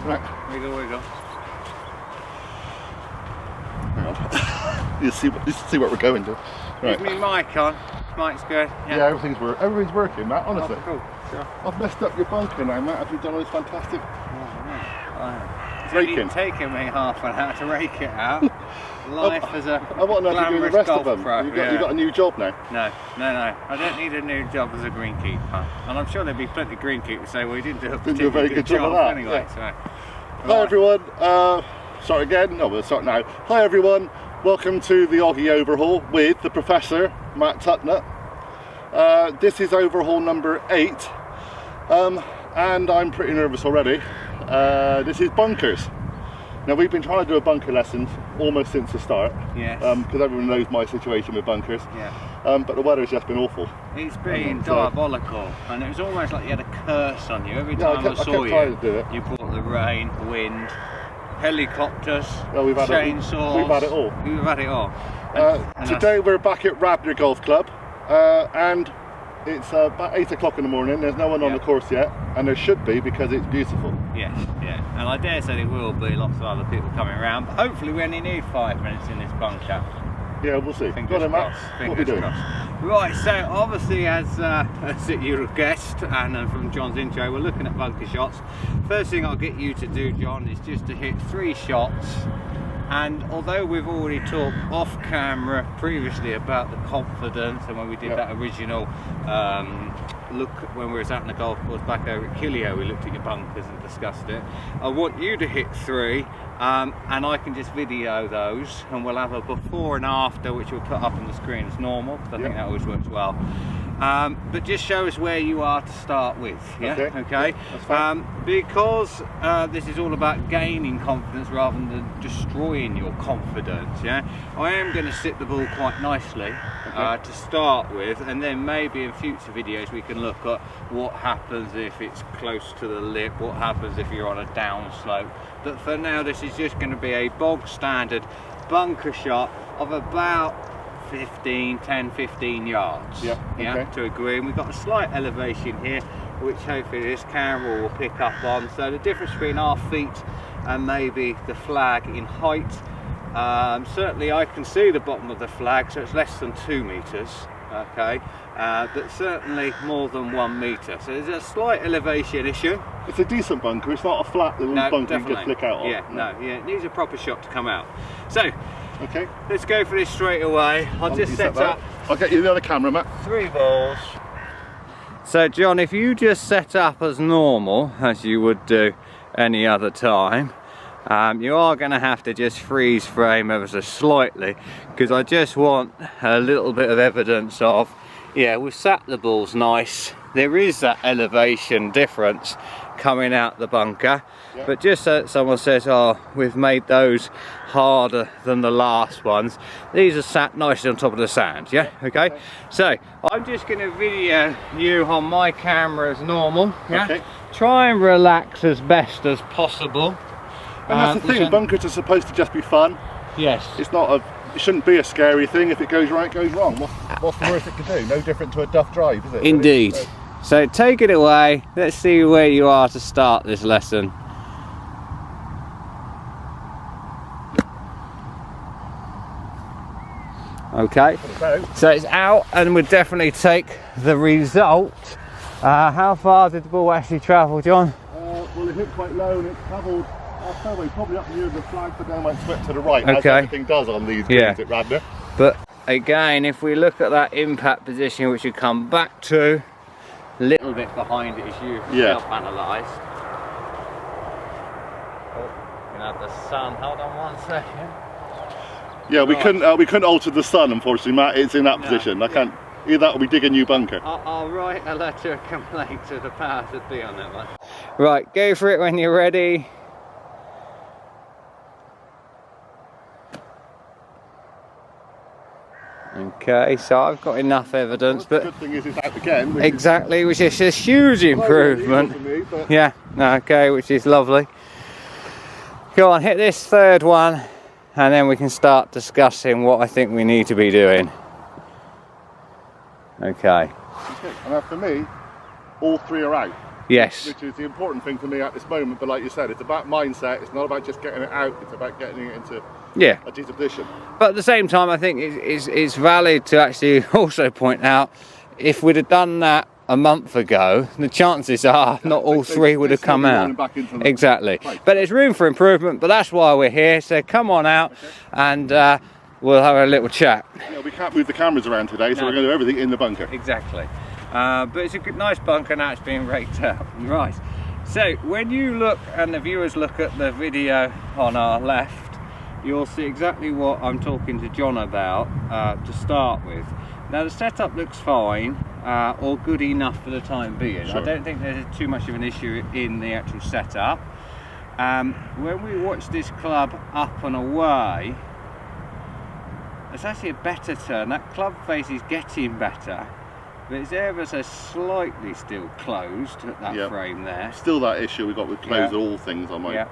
Right. Wiggle, wiggle. Hang on. You see what we're going to. Right. Is me mic on? Mic's good. Yeah, everything's working, Matt. Honestly. Oh, cool. Sure. I've messed up your bunker now, Matt. Have you done all this fantastic It's raking? only taken me half an hour to rake it out. Life as a I want to know if you do the rest of them. Pro. You've got a new job now. No. I don't need a new job as a greenkeeper. And I'm sure there'll be plenty of greenkeepers say, well, you didn't do a very good job of that. Anyway, yeah. So. Hi everyone. Start again. No, we'll start now. Hi everyone. Welcome to the Oggie Overhaul with the Professor, Matt TUCKNOTT. This is overhaul number 8. And I'm pretty nervous already. This is bunkers. Now we've been trying to do a bunker lesson almost since the start. Yes. Because everyone knows my situation with bunkers. Yeah. But the weather's just been awful. It's been diabolical, and it was almost like you had a curse on you. Every time I saw you, you brought the rain, wind, helicopters, chainsaws. We've had it all. We've had it all. Today we're back at Radnor Golf Club, and it's about 8 o'clock in the morning. There's no one on the course yet, and there should be because it's beautiful. Yes, yeah, and I dare say there will be lots of other people coming around, but hopefully we only need 5 minutes in this bunker. Yeah, we'll see. Fingers crossed. What are we doing? Right, so obviously as you guessed, and from John's intro, we're looking at bunker shots. First thing I'll get you to do, John, is just to hit 3 shots. And although we've already talked off camera previously about the confidence, and when we did that original look when we was out in the golf course back over at Kileo, we looked at your bunkers and discussed it. I want you to hit 3, and I can just video those, and we'll have a before and after, which we'll put up on the screen as normal, because I think that always works well. But just show us where you are to start with. Okay. That's fine. Because this is all about gaining confidence rather than destroying your confidence. Yeah, I am going to sit the ball quite nicely to start with, and then maybe in future videos we can look at what happens if it's close to the lip, what happens if you're on a down slope. But for now, this is just going to be a bog standard bunker shot of about 10-15 yards to a green. We've got a slight elevation here, which hopefully this camera will pick up on. So the difference between our feet and maybe the flag in height, certainly I can see the bottom of the flag, so it's less than 2 meters, but certainly more than 1 meter, so there's a slight elevation issue. It's a decent bunker, it's not a flat little bunker you can flick out of. It needs a proper shot to come out. So let's go for this straight away. I'll just set up. I'll get you the other camera, Matt. 3 balls. So John, if you just set up as normal, as you would do any other time, you are going to have to just freeze frame ever so slightly, because I just want a little bit of evidence of, we've sat the balls nice, there is that elevation difference coming out the bunker, but just so someone says, oh, we've made those harder than the last ones, these are sat nicely on top of the sand. Okay, so I'm just going to video you on my camera as normal. Try and relax as best as possible. And that's the thing, bunkers are supposed to just be fun. Yes. It's not it shouldn't be a scary thing. If it goes right, it goes wrong. What's the worst it could do? No different to a duff drive, is it? Indeed. So take it away. Let's see where you are to start this lesson. Okay. So it's out, and we'll definitely take the result. How far did the ball actually travel, John? Well, it hit quite low, and it travelled probably up near the flag, but then I might swept to the right, as everything does on these greens at Radnor. But again, if we look at that impact position, which we come back to, a little bit behind it is you self-analysed. Oh, you can have the sun. Hold on 1 second. Yeah, we couldn't alter the sun, unfortunately, Matt. It's in that position. I can't. Either that or we dig a new bunker. I'll write a letter of complaint to the powers that be on that one. Right, go for it when you're ready. Okay, so I've got enough evidence, but the good thing is it's out again. Exactly, which is a huge improvement. Which is lovely. Go on, hit this 3rd one, and then we can start discussing what I think we need to be doing. Okay. And for me, all 3 are out. Yes. Which is the important thing for me at this moment. But like you said, it's about mindset. It's not about just getting it out. It's about getting it into a decent position. But at the same time, I think it's valid to actually also point out, if we'd have done that a month ago, the chances are not all three would have come out. Exactly. But there's room for improvement, but that's why we're here. So come on out and we'll have a little chat. Yeah, we can't move the cameras around today, so we're going to do everything in the bunker. Exactly. But it's a good, nice bunker now. It's being raked out. Right. So when you look and the viewers look at the video on our left, you'll see exactly what I'm talking to John about to start with. Now the setup looks fine, or good enough for the time being. Sure. I don't think there's too much of an issue in the actual setup. When we watch this club up and away, it's actually a better turn. That club face is getting better, but it's ever so slightly still closed at that frame there. Still that issue we got with closed all things on my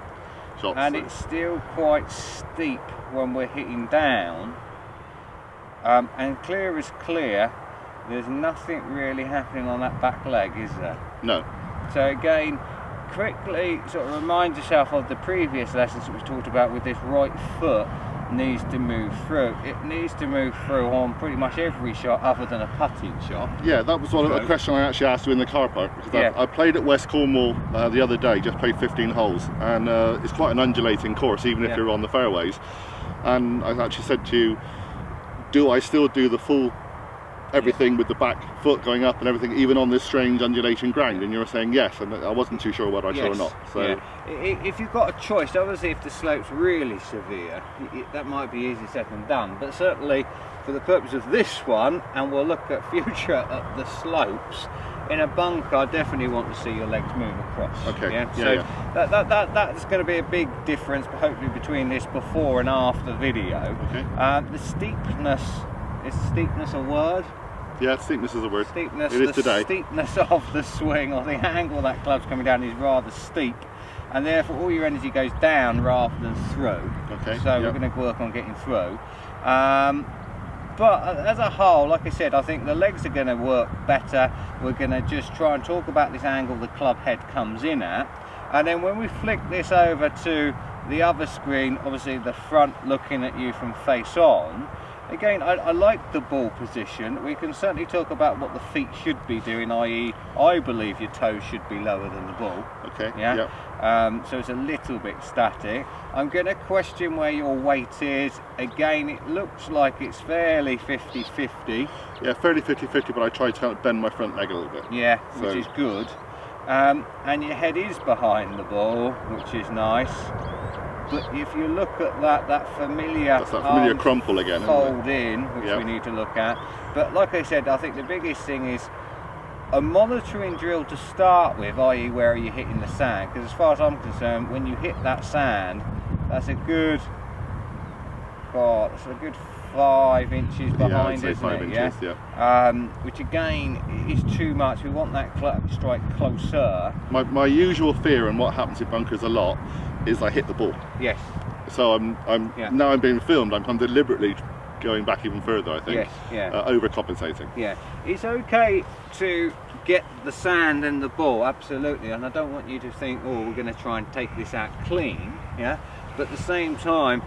shots. And it's still quite steep when we're hitting down. And clear as clear, there's nothing really happening on that back leg, is there? No. So again, quickly sort of remind yourself of the previous lessons that we talked about with this right foot needs to move through. It needs to move through on pretty much every shot other than a putting shot. Yeah, that was one of the question I actually asked you in the car park, because I played at West Cornwall the other day, just played 15 holes, and it's quite an undulating course even if you're on the fairways. And I actually said to you, do I still do the full everything with the back foot going up and everything, even on this strange undulating ground? And you were saying yes, and I wasn't too sure whether I should or not. So if you've got a choice, obviously if the slope's really severe, that might be easy said than done, but certainly for the purpose of this one, and we'll look at future at the slopes, in a bunker I definitely want to see your legs move across. Okay. So that's going to be a big difference hopefully between this before and after video. Okay. The steepness, is steepness a word? Yeah, steepness is a word. Steepness, it is today. Steepness of the swing, or the angle that club's coming down, is rather steep, and therefore all your energy goes down rather than through. Okay. So we're going to work on getting through. But as a whole, like I said, I think the legs are going to work better. We're going to just try and talk about this angle the club head comes in at, and then when we flick this over to the other screen, obviously the front looking at you from face on, again, I like the ball position. We can certainly talk about what the feet should be doing, i.e. I believe your toes should be lower than the ball. Okay. Yeah. So it's a little bit static. I'm going to question where your weight is. Again, it looks like it's fairly 50-50. Yeah, fairly 50-50, but I tried to kind of bend my front leg a little bit. Yeah, which is good. And your head is behind the ball, which is nice. But if you look at that familiar, that's that familiar crumple again, fold in, which we need to look at. But like I said, I think the biggest thing is a monitoring drill to start with, i.e. where are you hitting the sand? Because as far as I'm concerned, when you hit that sand, that's a good, that's a good 5 inches behind, isn't it? Inches, which again is too much. We want that strike closer. My usual fear, and what happens in bunkers a lot, is I hit the ball. Yes. So now I'm being filmed. I'm deliberately going back even further, I think. Yes. Overcompensating. Yeah. It's okay to get the sand and the ball, absolutely, and I don't want you to think, oh, we're going to try and take this out clean. Yeah. But at the same time,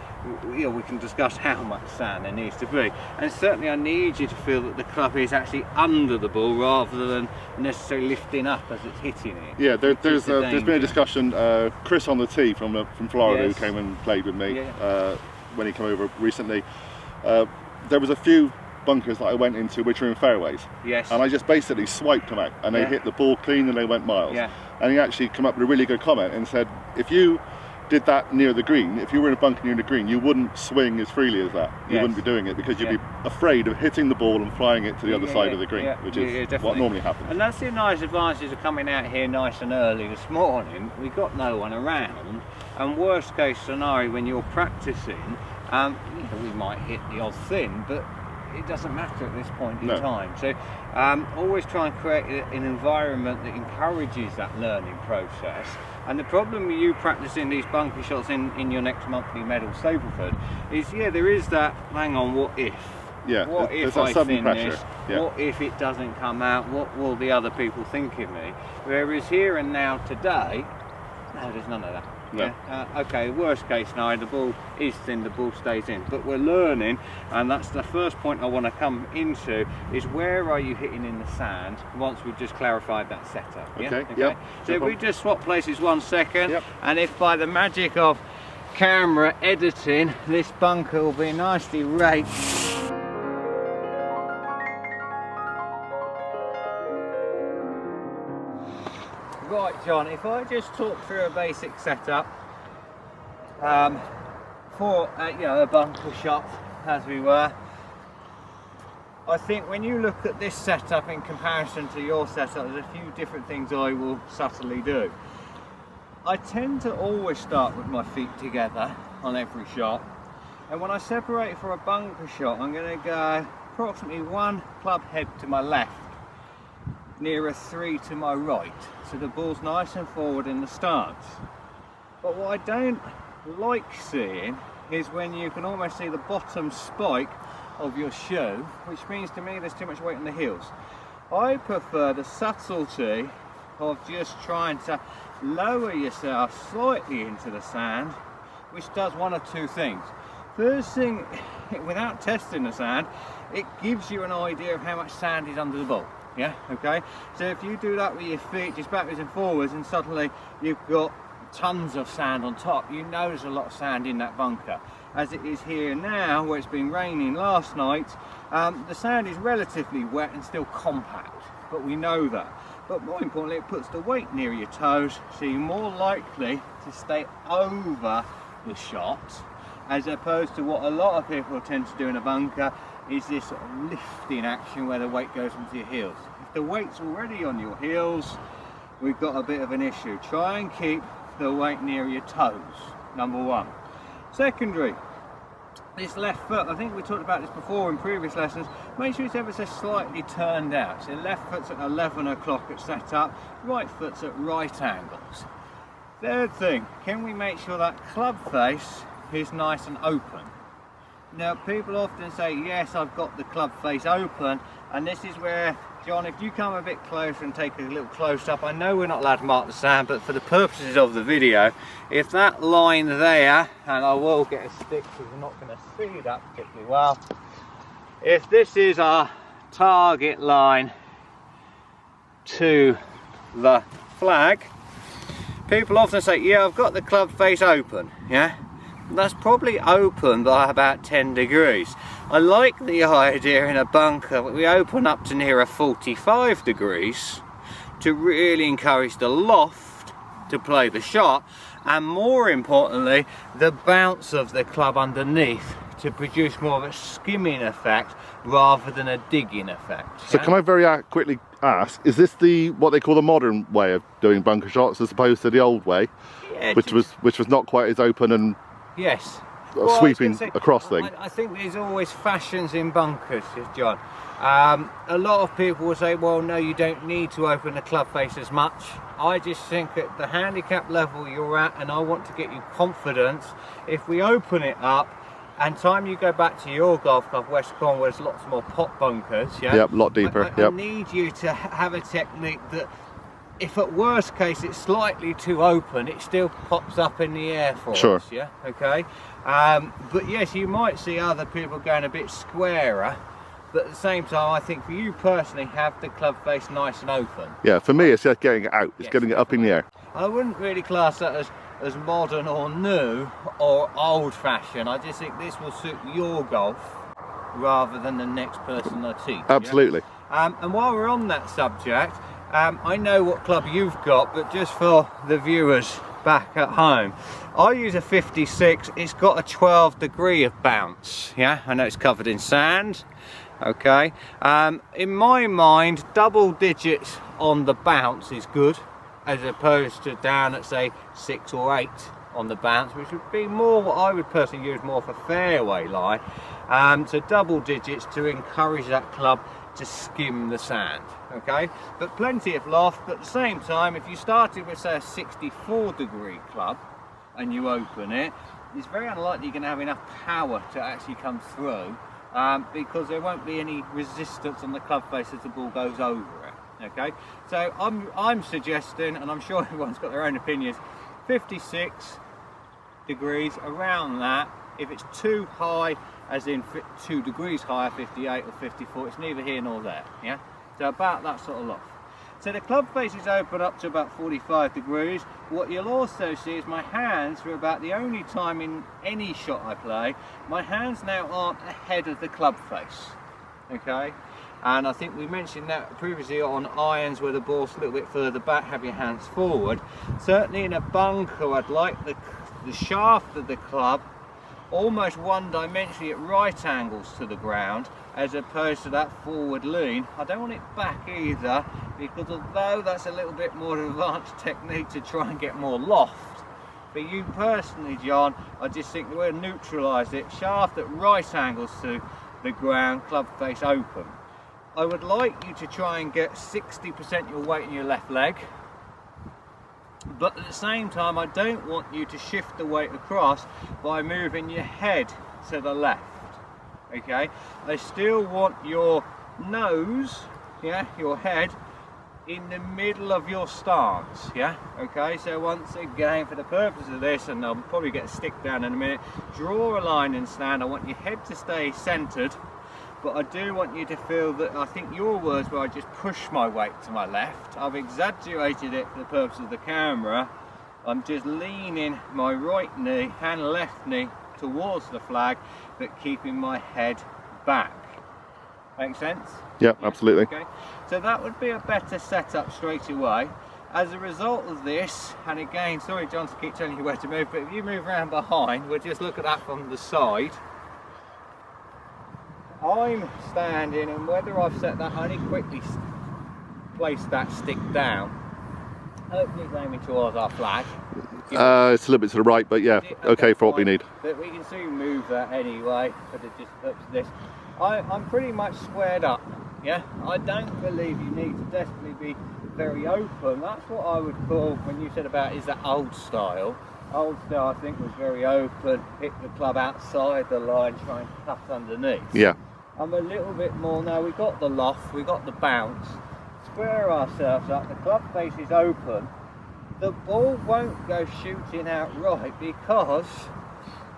we can discuss how much sand there needs to be, and certainly I need you to feel that the club is actually under the ball rather than necessarily lifting up as it's hitting it. Yeah, there's been a discussion. Chris on the tee from Florida, who came and played with me when he came over recently. There was a few bunkers that I went into which were in fairways. Yes. And I just basically swiped them out, and they hit the ball clean and they went miles. Yeah. And he actually came up with a really good comment and said, if you did that near the green, if you were in a bunker near the green, you wouldn't swing as freely as that. You wouldn't be doing it because you'd be afraid of hitting the ball and flying it to the other side of the green, which is what normally happens. And that's the nice advantage of coming out here nice and early this morning. We've got no one around, and worst case scenario when you're practicing, we might hit the odd thin, but it doesn't matter at this point in time. So always try and create an environment that encourages that learning process. And the problem with you practicing these bunker shots in your next monthly medal, Stapleford, is there is that, hang on, what if? Yeah, what there's if that I sudden finish? pressure. Yeah. What if it doesn't come out? What will the other people think of me? Whereas here and now today, no, there's none of that. No. Yeah. Okay, worst case scenario, the ball is thin, the ball stays in. But we're learning, and that's the first point I want to come into, is where are you hitting in the sand once we've just clarified that setup. Yeah? Okay, yep. So if we just swap places 1 second, Yep. and if by the magic of camera editing, this bunker will be nicely raked. Right, John, if I just talk through a basic setup for you know, a bunker shot, as we were, I think when you look at this setup in comparison to your setup, there's a few different things I will subtly do. I tend to always start with my feet together on every shot, and when I separate for a bunker shot, I'm going to go approximately 1 club head to my left, near a 3 to my right, so the ball's nice and forward in the stance. But what I don't like seeing is when you can almost see the bottom spike of your shoe, which means to me there's too much weight in the heels. I prefer the subtlety of just trying to lower yourself slightly into the sand, which does one of two things. First thing, without testing the sand, it gives you an idea of how much sand is under the ball. Yeah, okay, so if you do that with your feet just backwards and forwards, and suddenly you've got tons of sand on top, you know there's a lot of sand in that bunker. As it is here now, where it's been raining last night, the sand is relatively wet and still compact, but we know that. But more importantly, it puts the weight near your toes, so you're more likely to stay over the shot, as opposed to what a lot of people tend to do in a bunker, is this sort of lifting action where the weight goes into your heels. If the weight's already on your heels, we've got a bit of an issue. Try and keep the weight near your toes, number one. Secondary, this left foot, I think we talked about this before in previous lessons, make sure it's ever so slightly turned out. So left foot's at 11 o'clock at setup, right foot's at right angles. Third thing, can we make sure that club face is nice and open? Now, people often say, yes, I've got the club face open, and this is where, John, if you come a bit closer and take a little close up, I know we're not allowed to mark the sand, but for the purposes of the video, if that line there, and I will get a stick because we're not going to see that particularly well, if this is our target line to the flag, people often say, yeah, I've got the club face open, yeah? That's probably open by about 10 degrees. I like the idea in a bunker that we open up to near a 45 degrees to really encourage the loft to play the shot, and more importantly, the bounce of the club underneath to produce more of a skimming effect rather than a digging effect. So can I very quickly ask, is this what they call the modern way of doing bunker shots as opposed to the old way, Yeah, which was not quite as open and yes, sweeping across thing? I think there's always fashions in bunkers, John. A lot of people will say, well, no, you don't need to open the club face as much. I just think at the handicap level you're at, and I want to get you confidence, if we open it up, and time you go back to your golf club, West Cornwall, there's lots more pot bunkers. Yeah, yep, a lot deeper. I need you to have a technique that, if at worst case it's slightly too open, it still pops up in the air for sure. us, yeah, okay? But yes, you might see other people going a bit squarer, but at the same time, I think for you personally, have the club face nice and open. Yeah, for me, it's just getting it out, it's getting it up in the air. I wouldn't really class that as modern or new or old-fashioned. I just think this will suit your golf rather than the next person I teach. Absolutely. Yeah? And while we're on that subject, I know what club you've got, but just for the viewers back at home, I use a 56. It's got a 12 degree of bounce. Yeah, I know it's covered in sand. Okay, in my mind, double digits on the bounce is good, as opposed to down at say 6 or 8 on the bounce, which would be more what I would personally use more for fairway lie. So double digits to encourage that club to skim the sand, okay? But plenty of loft, but at the same time, if you started with say a 64 degree club and you open it, it's very unlikely you're going to have enough power to actually come through because there won't be any resistance on the club face as the ball goes over it. Okay, so I'm suggesting, and I'm sure everyone's got their own opinions, 56 degrees, around that. If it's too high, as in 2 degrees higher, 58 or 54, it's neither here nor there. Yeah, so about that sort of loft. So the club face is open up to about 45 degrees. What you'll also see is my hands, for about the only time in any shot I play, my hands now aren't ahead of the club face. Okay, and I think we mentioned that previously on irons where the ball's a little bit further back, have your hands forward. Certainly in a bunker, I'd like the shaft of the club almost one-dimensionally at right angles to the ground, as opposed to that forward lean. I don't want it back either, because although that's a little bit more advanced technique to try and get more loft, for you personally, John, I just think we'll neutralise it. Shaft at right angles to the ground, club face open. I would like you to try and get 60% your weight in your left leg, but at the same time I don't want you to shift the weight across by moving your head to the left. Okay, I still want your nose, yeah, your head in the middle of your stance. Yeah, okay, so once again, for the purpose of this, and I'll probably get a stick down in a minute, draw a line and stand. I want your head to stay centered, but I do want you to feel that, I think your words were, I just push my weight to my left. I've exaggerated it for the purpose of the camera. I'm just leaning my right knee and left knee towards the flag, but keeping my head back. Make sense? Yeah, absolutely. Okay, so that would be a better setup straight away. As a result of this, and again, sorry John to keep telling you where to move, but if you move around behind, we'll just look at that from the side. I'm standing, and whether I've set that, I only quickly place that stick down. Hopefully it's aiming towards our flag. It's a little bit to the right, but yeah, okay for what we need. But we can soon move that anyway, for the just purpose of this. I'm pretty much squared up, yeah? I don't believe you need to desperately be very open. That's what I would call, when you said about, is that old style? Old style, I think, was very open, hit the club outside the line, try and cut underneath. Yeah. I'm a little bit more, now we've got the loft, we've got the bounce, square ourselves up, the club face is open, the ball won't go shooting out right because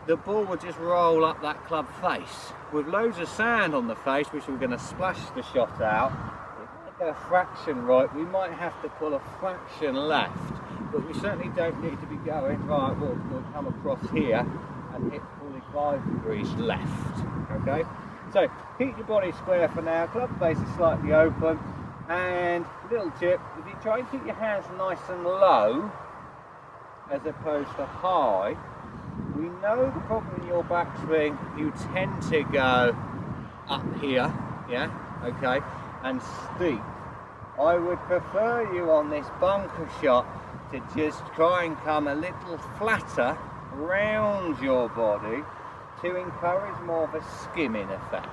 the ball will just roll up that club face. With loads of sand on the face, which we're going to splash the shot out, it might go a fraction right, we might have to pull a fraction left, but we certainly don't need to be going, right, we'll come across here and hit 45 degrees left, okay? So keep your body square for now, club face is slightly open, and little tip, if you try and keep your hands nice and low as opposed to high, we know the problem in your backswing, you tend to go up here, yeah, okay, and steep. I would prefer you on this bunker shot to just try and come a little flatter round your body to encourage more of a skimming effect,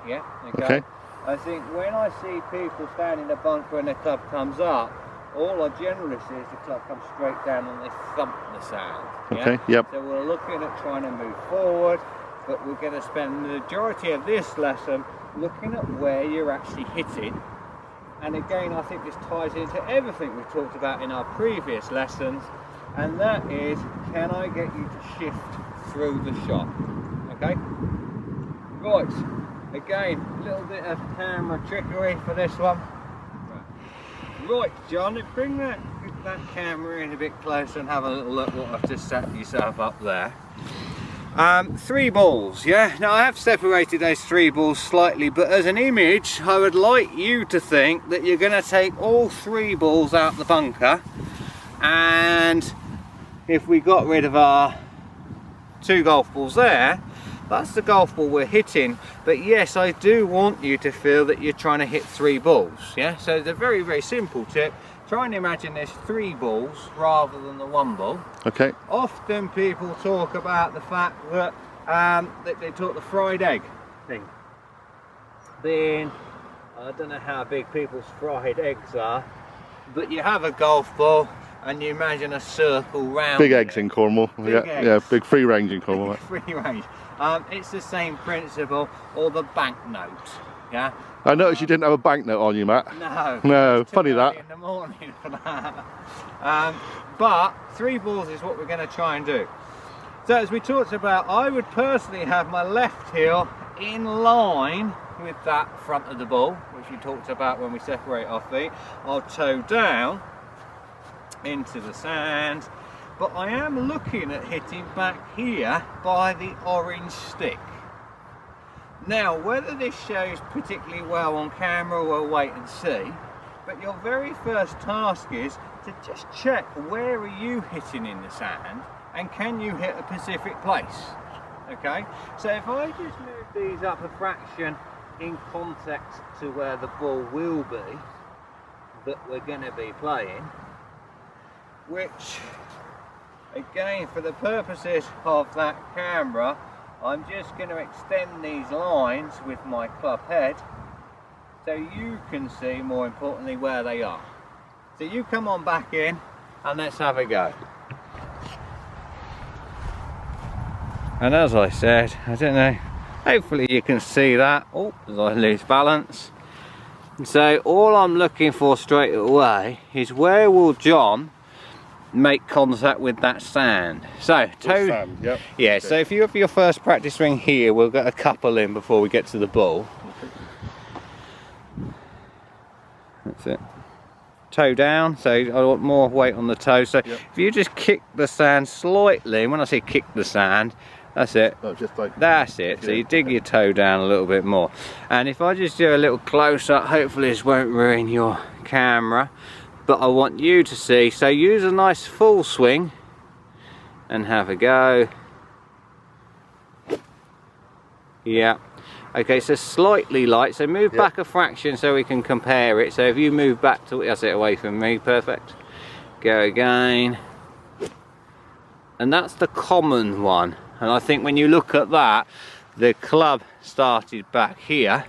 yeah, okay. I think when I see people stand in a bunker and the club comes up, all I generally see is the club comes straight down and they thump the sand. Yeah? Okay, yep. So we're looking at trying to move forward, but we're going to spend the majority of this lesson looking at where you're actually hitting. And again, I think this ties into everything we've talked about in our previous lessons, and that is, can I get you to shift through the shot? Okay? Right. Again, a little bit of camera trickery for this one. Right, John, bring that camera in a bit closer and have a little look what I've just set yourself up there. 3 balls, yeah? Now I have separated those 3 balls slightly, but as an image, I would like you to think that you're going to take all 3 balls out the bunker, and if we got rid of our 2 golf balls there, that's the golf ball we're hitting. But yes, I do want you to feel that you're trying to hit 3 balls, yeah? So it's a very, very simple tip. Try and imagine there's 3 balls rather than the 1 ball. Okay. Often people talk about the fact that, they talk the fried egg thing. Then, I don't know how big people's fried eggs are, but you have a golf ball and you imagine a circle round big eggs in Cornwall. Big eggs. Yeah, big free range in Cornwall. Free range. It's the same principle, or the banknote. Yeah. I noticed you didn't have a banknote on you, Matt. No. No, It's too funny early that. in the morning for that. But 3 balls is what we're going to try and do. So as we talked about, I would personally have my left heel in line with that front of the ball, which we talked about when we separate our feet. I'll toe down into the sand, but I am looking at hitting back here by the orange stick. Now, whether this shows particularly well on camera, we'll wait and see, but your very first task is to just check where are you hitting in the sand, and can you hit a specific place. Okay, so if I just move these up a fraction in context to where the ball will be that we're going to be playing, which again for the purposes of that camera, I'm just going to extend these lines with my club head so you can see, more importantly, where they are. So you come on back in and let's have a go. And as I said, I don't know, hopefully you can see that. Oh, as I lose balance. So all I'm looking for straight away is where will John make contact with that sand. So Sand, yep. yeah, Okay. so if you have your first practice swing here, we'll get a couple in before we get to the ball. That's it. Toe down, so I want more weight on the toe. So yep. if you just kick the sand slightly, when I say kick the sand, that's it. No, just like That's it. So you dig your toe down a little bit more. And if I just do a little close up, hopefully this won't ruin your camera, but I want you to see. So use a nice full swing and have a go. Yeah. Okay, so slightly light, so move back a fraction so we can compare it. So if you move back to, that's it, away from me, perfect. Go again. And that's the common one. And I think when you look at that, the club started back here,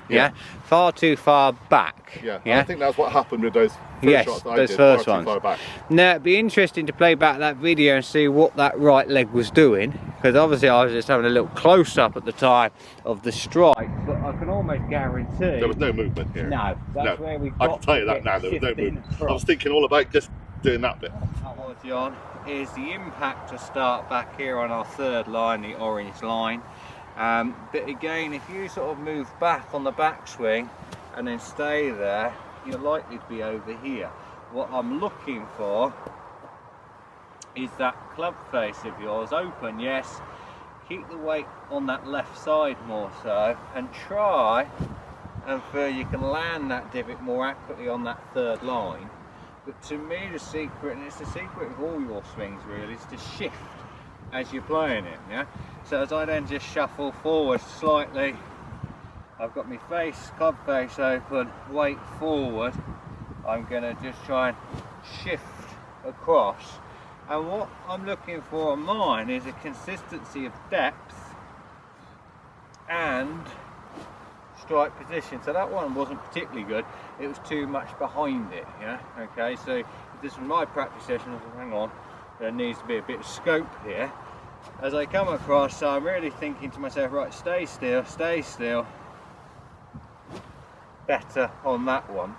far too far back. Yeah, I think that's what happened with those first shots that I those did, first far ones. too far back. Now it'd be interesting to play back that video and see what that right leg was doing, because obviously I was just having a little close up at the time of the strike, but I can almost guarantee There was no movement here. no, that's where we got I can tell you that now, there was no movement. I was thinking all about just doing that bit. John, is the impact to start back here on our third line, the orange line. But again, if you sort of move back on the backswing and then stay there, you're likely to be over here. What I'm looking for is that club face of yours open, yes. Keep the weight on that left side more so, and try and feel you can land that divot more accurately on that third line. But to me the secret, and it's the secret of all your swings really, is to shift as you're playing it, yeah? So as I then just shuffle forward slightly, I've got my face, club face open, weight forward, I'm going to just try and shift across. And what I'm looking for on mine is a consistency of depth and strike position. So that one wasn't particularly good, it was too much behind it, yeah? Okay, so if this was my practice session, I was hang on, there needs to be a bit of scope here. As I come across, so I'm really thinking to myself, right, stay still, better on that one.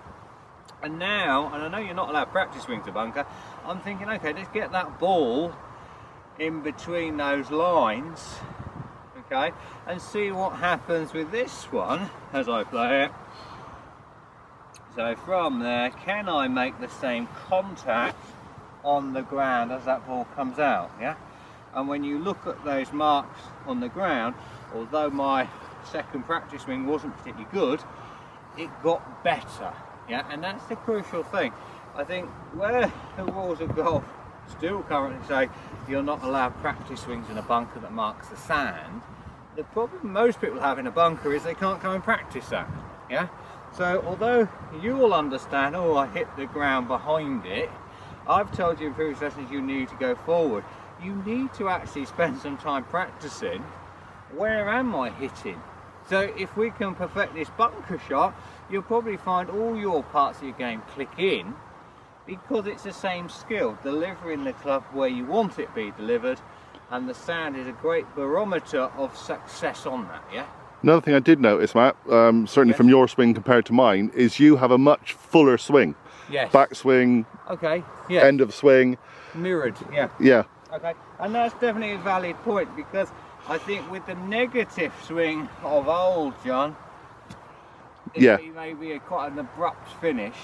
And now, and I know you're not allowed practice swings to bunker, I'm thinking, okay, let's get that ball in between those lines, okay, and see what happens with this one as I play it. So from there, can I make the same contact on the ground as that ball comes out, yeah? And when you look at those marks on the ground, although my second practice swing wasn't particularly good, it got better, yeah? And that's the crucial thing. I think where the rules of golf still currently say you're not allowed practice swings in a bunker that marks the sand, the problem most people have in a bunker is they can't come and practice that, yeah? So although you will understand, oh, I hit the ground behind it, I've told you in previous lessons you need to go forward. You need to actually spend some time practicing, where am I hitting? So if we can perfect this bunker shot, you'll probably find all your parts of your game click in, because it's the same skill, delivering the club where you want it to be delivered, and the sand is a great barometer of success on that, yeah? Another thing I did notice, Matt, certainly from your swing compared to mine, is you have a much fuller swing. Yes. Backswing, okay, yeah. end of swing. Mirrored, yeah. Yeah. Okay, and that's definitely a valid point, because I think with the negative swing of old John, it may be quite an abrupt finish.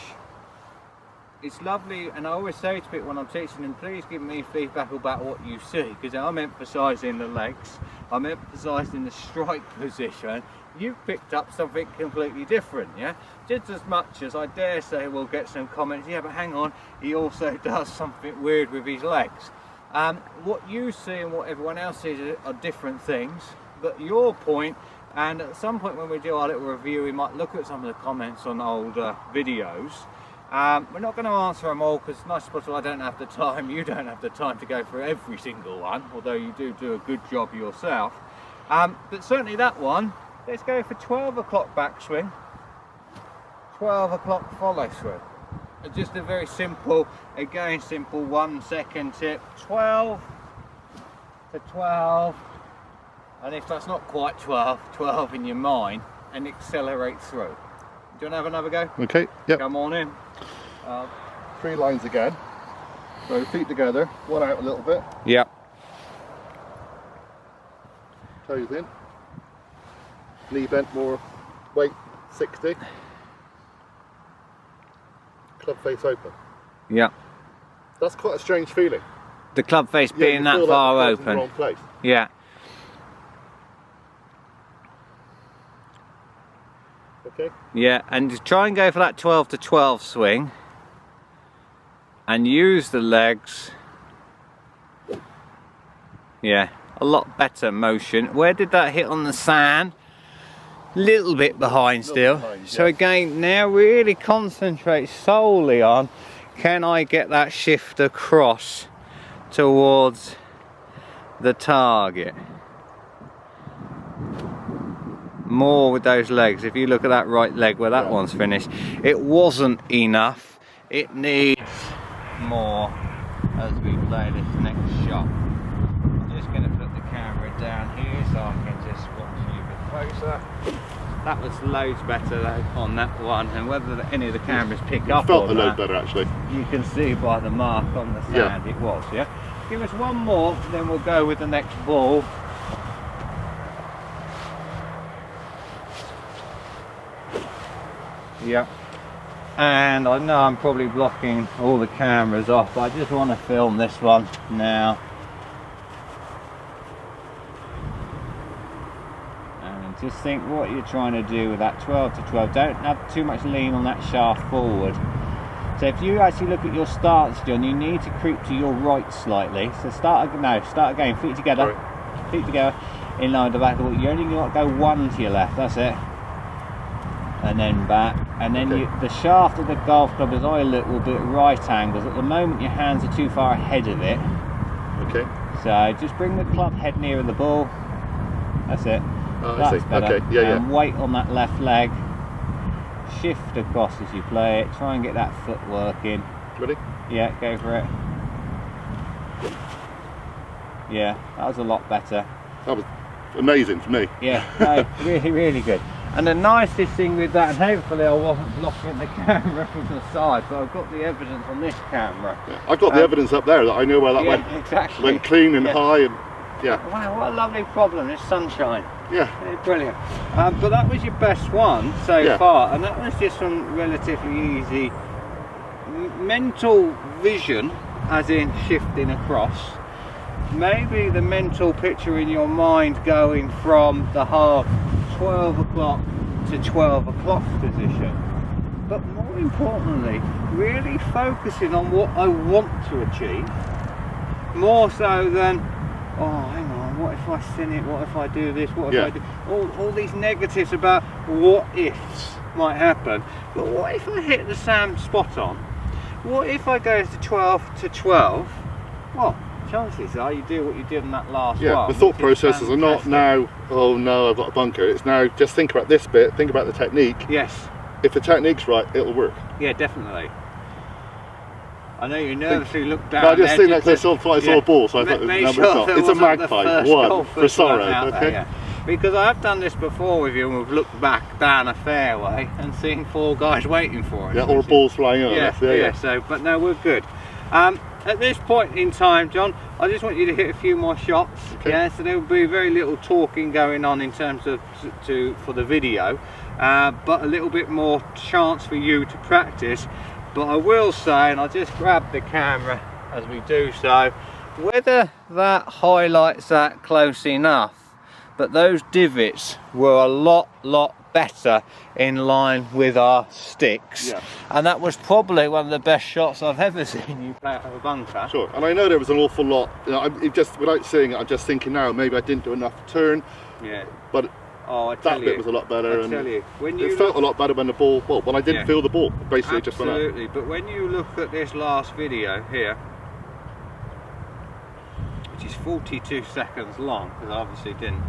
It's lovely, and I always say to people when I'm teaching them, please give me feedback about what you see, because I'm emphasising the legs, I'm emphasising the strike position. You've picked up something completely different, yeah? Just as much as I dare say we'll get some comments, yeah, but hang on, he also does something weird with his legs. What you see and what everyone else sees are different things, but your point, and at some point when we do our little review, we might look at some of the comments on older videos. We're not going to answer them all, because nice possible I don't have the time, you don't have the time to go through every single one, although you do a good job yourself. But certainly that one, let's go for 12 o'clock backswing, 12 o'clock follow through. Just a very simple, again simple 1 second tip, 12 to 12, and if that's not quite 12, 12 in your mind, and accelerate through. Do you want to have another go? Okay, yep. Come on in. 3 lines again. So feet together, one out a little bit. Yep. Toes in. Knee bent more, weight 60. Club face open. Yep. That's quite a strange feeling. The club face being that far like open. In the wrong place. Yeah. Okay. Yeah, and just try and go for that 12 to 12 swing and use the legs. Yeah, a lot better motion. Where did that hit on the sand? Little bit behind still. So again, now really concentrate solely on, can I get that shift across towards the target? More with those legs. If you look at that right leg where that one's finished, it wasn't enough. It needs more as we play this next shot. I'm just going to put the camera down here so I can just watch you a bit closer. That was loads better though on that one, and whether any of the cameras pick up felt on a that, load better actually. You can see by the mark on the sand it was, yeah? Give us one more, then we'll go with the next ball. Yep. And I know I'm probably blocking all the cameras off, but I just want to film this one now. And just think what you're trying to do with that 12 to 12. Don't have too much lean on that shaft forward. So if you actually look at your stance, John, you need to creep to your right slightly. So start again, feet together. Sorry. Feet together, in line with the back of the ball. You only got to go one to your left, that's it. And then back, and then the shaft of the golf club, as I look, will be at right angles. At the moment your hands are too far ahead of it. Okay. So just bring the club head nearer the ball. That's it. Oh, that's I see. better. Okay. Yeah, and weight on that left leg. Shift across as you play it. Try and get that foot working. Ready? Yeah, go for it. Yeah, that was a lot better. That was amazing for me. Yeah, no, really, really good. And the nicest thing with that, and hopefully I wasn't blocking the camera from the side, but I've got the evidence on this camera. Yeah, I've got the evidence up there that I know where that went. Exactly. Went clean and high, and Wow, what a lovely problem, this sunshine. Yeah. Brilliant. But that was your best one so far, and that was just some relatively easy mental vision, as in shifting across. Maybe the mental picture in your mind going from the half 12 o'clock to 12 o'clock position, but more importantly really focusing on what I want to achieve, more so than, oh hang on, what if I sin it, what if I do this, what if I do all these negatives about what ifs might happen. But what if I hit the sand spot on? What if I go to 12 to 12? Well, chances are you do what you did in that last one. The thought processes are not now, oh no, I've got a bunker. It's now, just think about this bit, think about the technique. Yes. If the technique's right, it'll work. Yeah, definitely. I know you nervously looked down. No, I just there think that because I saw a ball, so I thought it was make number sure shot. It's a magpie, one for sorrow. Okay. There, yeah. Because I have done this before with you, and we've looked back down a fairway and seen 4 guys waiting for us. Yeah, or balls flying on us. Yeah. So, but no, we're good. At this point in time, John, I just want you to hit a few more shots. Okay. Yeah, so there will be very little talking going on in terms of for the video, but a little bit more chance for you to practice. But I will say, and I'll just grab the camera as we do so, whether that highlights that close enough, but those divots were a lot better in line with our sticks, and that was probably one of the best shots I've ever seen you play out of a bunker. Sure, and I know there was an awful lot, you know, just without seeing it, I'm just thinking now, maybe I didn't do enough turn, but that bit was a lot better, and it felt a lot better when the ball, well, when I didn't feel the ball, basically just went out. Absolutely, but when you look at this last video here, which is 42 seconds long, because I obviously didn't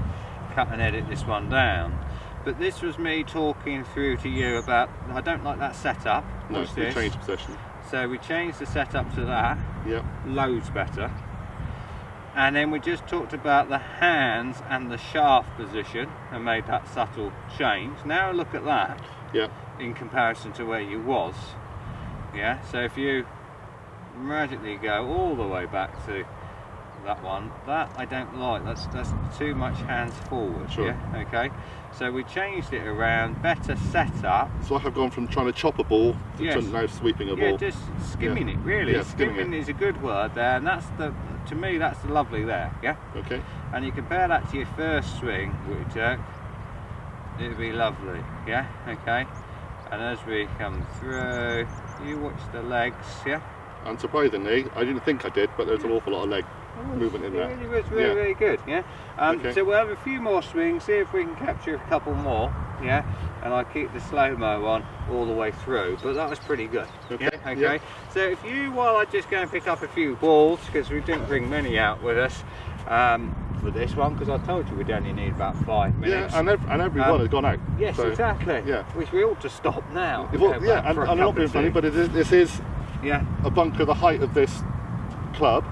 cut and edit this one down, but this was me talking through to you about, I don't like that setup. No, we changed position. So we changed the setup to that, loads better. And then we just talked about the hands and the shaft position and made that subtle change. Now look at that in comparison to where you was. Yeah, so if you magically go all the way back to that one, that I don't like, that's too much hands forward. Okay, so we changed it around, better setup. It's like I've gone from trying to chop a ball to now sweeping a ball. Just skimming it, really. Skimming is a good word there, and that's to me that's the lovely there. Okay, and you compare that to your first swing with your Turk, it'd be lovely. Okay, and as we come through, you watch the legs. And surprisingly, I didn't think I did, but there's an awful lot of leg movement in there. It was really good. So we'll have a few more swings, see if we can capture a couple more. And I keep the slow-mo on all the way through, but that was pretty good. Okay. So if you, while I just go and pick up a few balls, because we didn't bring many out with us for this one, because I told you we'd only need about 5 minutes. And every one has gone out. Yes, so, exactly. Which we ought to stop now. And I'm not being funny, but this is a bunker the height of this club,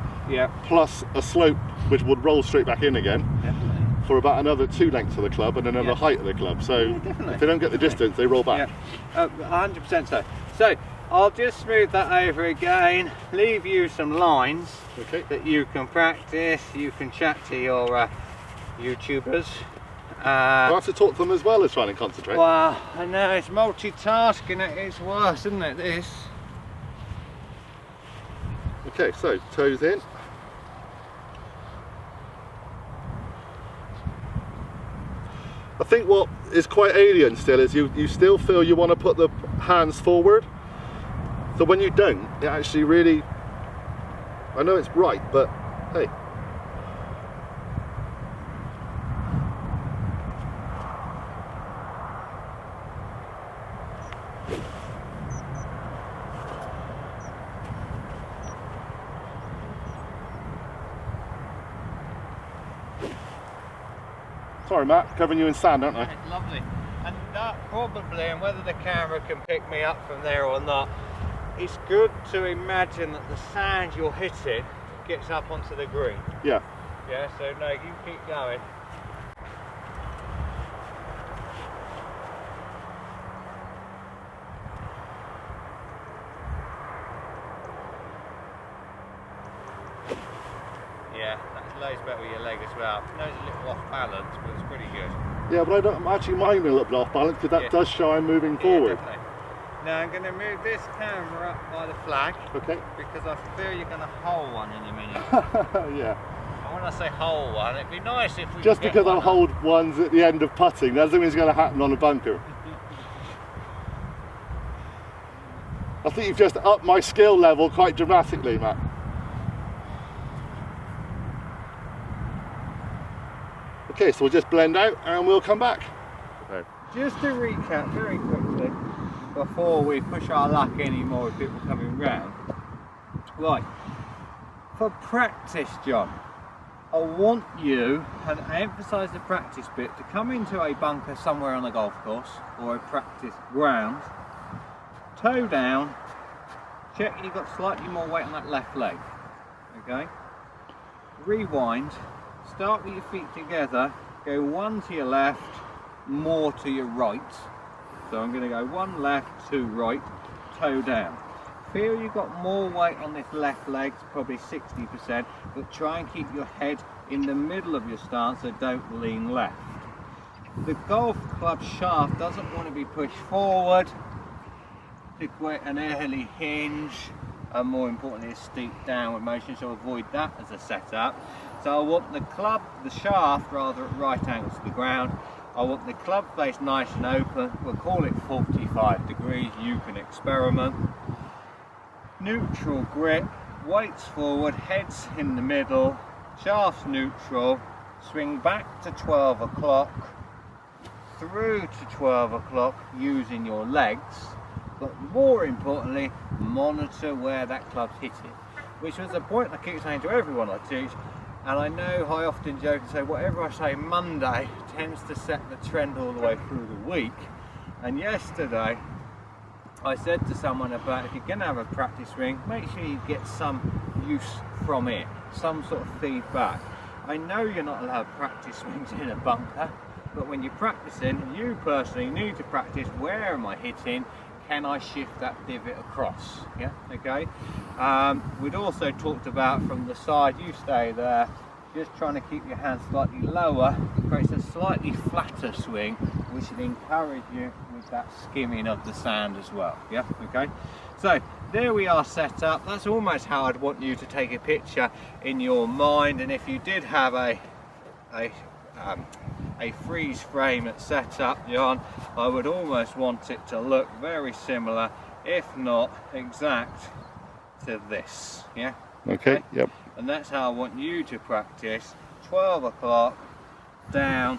plus a slope which would roll straight back in again for about another 2 lengths of the club and another height of the club. So if they don't get the distance, they roll back. 100% so. So I'll just smooth that over again, leave you some lines that you can practice, you can chat to your YouTubers. I have to talk to them as well as trying to concentrate. Well, I know, it's multitasking at its worst, isn't it, this? Okay, so toes in. I think what is quite alien still is you still feel you want to put the hands forward. So when you don't, it actually really, I know it's right, but hey. Sorry Matt, covering you in sand, aren't I? It's lovely. And that probably, and whether the camera can pick me up from there or not, it's good to imagine that the sand you're hitting gets up onto the green. Yeah, so no, you keep going. That's loads better with your leg as well. I know it's a little off balance, but it's pretty good. Yeah, but I'm actually minding a little bit off balance because that does show I'm moving forward. Definitely. Now I'm going to move this camera up by the flag. Okay. Because I fear you're going to hole one in a minute. Yeah. And when I say hole one, it'd be nice if we just because I hold ones at the end of putting, that doesn't mean it's going to happen on a bunker. I think you've just upped my skill level quite dramatically, Matt. Okay, so we'll just blend out and we'll come back. Okay. Just to recap very quickly, before we push our luck anymore with people coming round. Right, for practice, John, I want you, and I emphasise the practice bit, to come into a bunker somewhere on a golf course or a practice ground, toe down, check you've got slightly more weight on that left leg. Okay? Rewind, start with your feet together, go one to your left, more to your right. So I'm going to go one left, two right, toe down. Feel you've got more weight on this left leg, probably 60%, but try and keep your head in the middle of your stance, so don't lean left. The golf club shaft doesn't want to be pushed forward to create an early hinge, and more importantly a steep downward motion, so avoid that as a setup. So I want the shaft rather at right angles to the ground. I want the club face nice and open. We'll call it 45 degrees, you can experiment. Neutral grip, weights forward, heads in the middle, shafts neutral, swing back to 12 o'clock, through to 12 o'clock using your legs, but more importantly, monitor where that club's hitting, which was the point I keep saying to everyone I teach. And I know I often joke and say whatever I say Monday tends to set the trend all the way through the week. And yesterday I said to someone about, if you're going to have a practice swing, make sure you get some use from it, some sort of feedback. I know you're not allowed practice swings in a bunker, but when you're practicing, you personally need to practice, where am I hitting? Can I shift that divot across? Yeah, okay. We'd also talked about from the side, you stay there, just trying to keep your hands slightly lower. It creates a slightly flatter swing, which will encourage you with that skimming of the sand as well. Yeah, okay. So there we are set up. That's almost how I'd want you to take a picture in your mind. And if you did have a freeze frame at setup, John, I would almost want it to look very similar, if not exact, to this. Yeah. Okay. Yep. And that's how I want you to practice. 12 o'clock, down,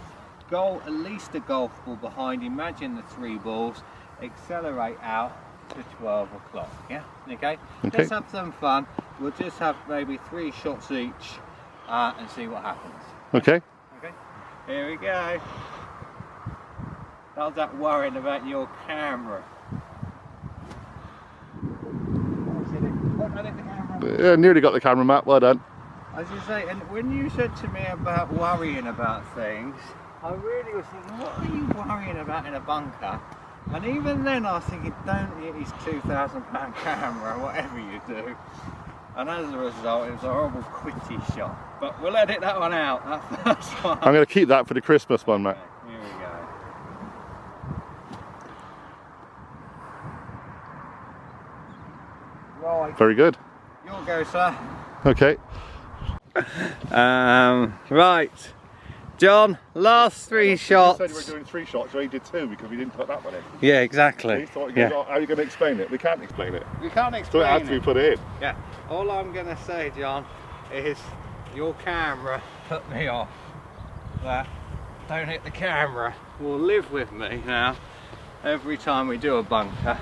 goal, at least a golf ball behind, imagine the 3 balls, accelerate out to 12 o'clock. Yeah. Okay. Let's have some fun. We'll just have maybe 3 shots each and see what happens. Okay. Okay. Here we go. How's that worrying about your camera? Yeah, nearly got the camera, Matt. Well done. As you say, and when you said to me about worrying about things, I really was thinking, what are you worrying about in a bunker? And even then I was thinking, don't hit his £2,000 camera, whatever you do. And as a result, it was a horrible quitty shot. But we'll edit that one out, that first one. I'm going to keep that for the Christmas one, Matt. Okay, here we go. Right. Very good. You'll go, sir. Okay. Right. John, last 3 shots. You said we were doing 3 shots, so he did 2 because we didn't put that one in. Yeah, exactly. So how are you going to explain it? We can't explain it. We can't explain so it has to be put in. Yeah. All I'm going to say, John, is your camera put me off. That don't hit the camera will live with me now every time we do a bunker.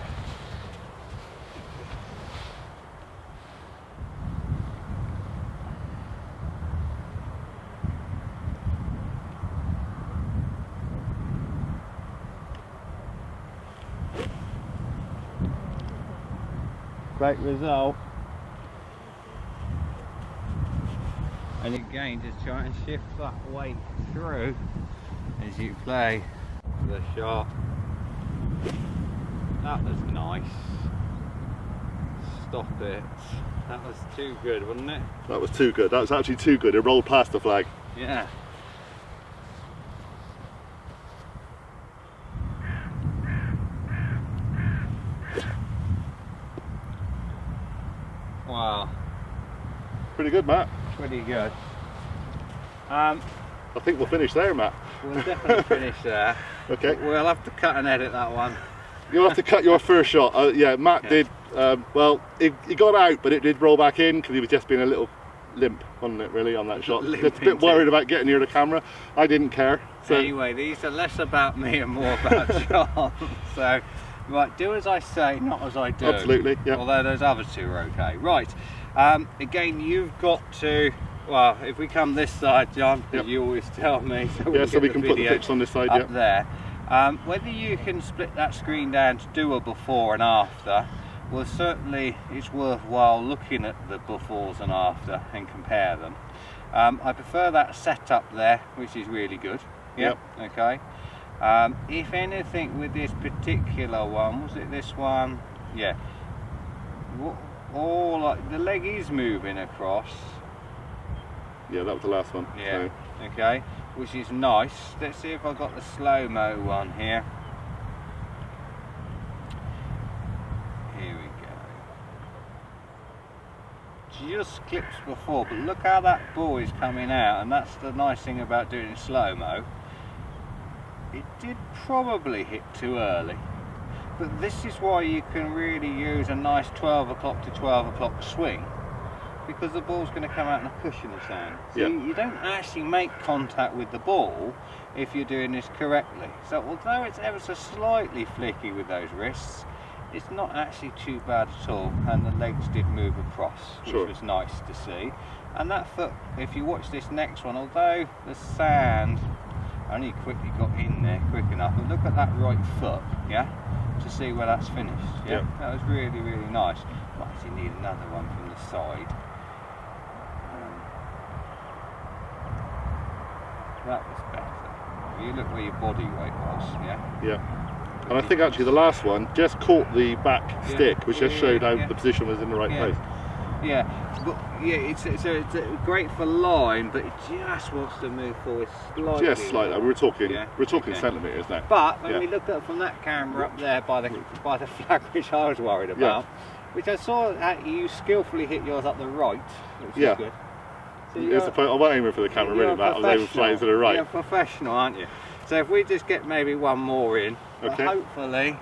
Great result. And again, just try and shift that weight through as you play the shot. That was nice. Stop it. That was too good, wasn't it? That was too good. That was actually too good. It rolled past the flag. Yeah. Wow. Pretty good, Matt. Pretty good. I think we'll finish there, Matt. We'll definitely finish there. Okay. We'll have to cut and edit that one. You'll have to cut your first shot. Yeah, Matt did. Well, he got out, but it did roll back in because he was just being a little limp, wasn't it, really, on that shot? Just a bit worried about getting near the camera. I didn't care. So. Anyway, these are less about me and more about John. So, right, do as I say, not as I do. Absolutely, yeah. Although those other 2 are okay. Right, again, you've got to, well, if we come this side, John, because you always tell me. So we can put the pictures on this side, up there. Whether you can split that screen down to do a before and after, well, certainly it's worthwhile looking at the befores and after and compare them. I prefer that setup there, which is really good. Yep. Okay. If anything with this particular one, was it this one? Yeah. All like the leg is moving across. Yeah, that was the last one. Yeah. So. Okay. Which is nice. Let's see if I've got the slow-mo one here. Here we go. Just clips before, but look how that ball is coming out, and that's the nice thing about doing it slow-mo. It did probably hit too early, but this is why you can really use a nice 12 o'clock to 12 o'clock swing, because the ball's going to come out in a cushion of sand. So yeah. you don't actually make contact with the ball if you're doing this correctly. So although it's ever so slightly flicky with those wrists, it's not actually too bad at all, and the legs did move across, which sure. was nice to see. And that foot, if you watch this next one, although the sand only quickly got in there quick enough, but look at that right foot, yeah, to see where that's finished. Yeah, yeah. That was really, really nice. Might actually need another one from the side. That was better. You look where your body weight was, yeah? Yeah. And I think actually the last one just caught the back stick, which just showed how the position was in the right place. Yeah, but yeah, it's great for line, but it just wants to move forward slightly. Just slightly. We're talking centimetres now. But when we looked at from that camera up there by the flag, which I was worried about, which I saw that you skillfully hit yours up the right, which is good. So I wasn't aiming for the camera really, Matt. I was aiming flying to the right. You're a professional, aren't you? So if we just get maybe one more in, okay. Hopefully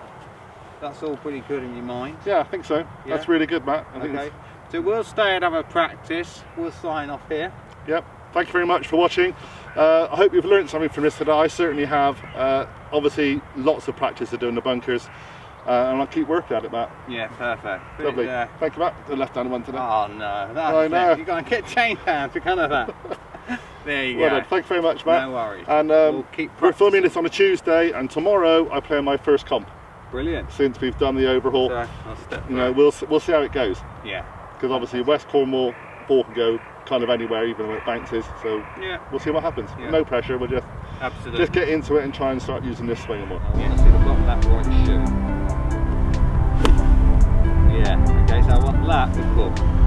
that's all pretty good in your mind. Yeah, I think so. Yeah. That's really good, Matt. I think okay. So we'll stay and have a practice. We'll sign off here. Yep. Thank you very much for watching. I hope you've learned something from this today. I certainly have. Obviously, lots of practice of doing the bunkers. And I'll keep working at it, Matt. Yeah, perfect. Lovely. Thank you, Matt. The left-handed one today. Oh no, that's you're going to get chained down to kind of that. There you go. Well, thank you very much, Matt. No worries. And we're filming this on a Tuesday, and tomorrow I play my first comp. Brilliant. Since we've done the overhaul, so I'll step you know, we'll see how it goes. Yeah. Because obviously West Cornwall ball can go kind of anywhere, even when it bounces. So yeah, we'll see what happens. Yeah. No pressure. We'll just get into it and try and start using this swing more. I want to see the bottom of that right shoe. Yeah. Okay. So I want that to pull.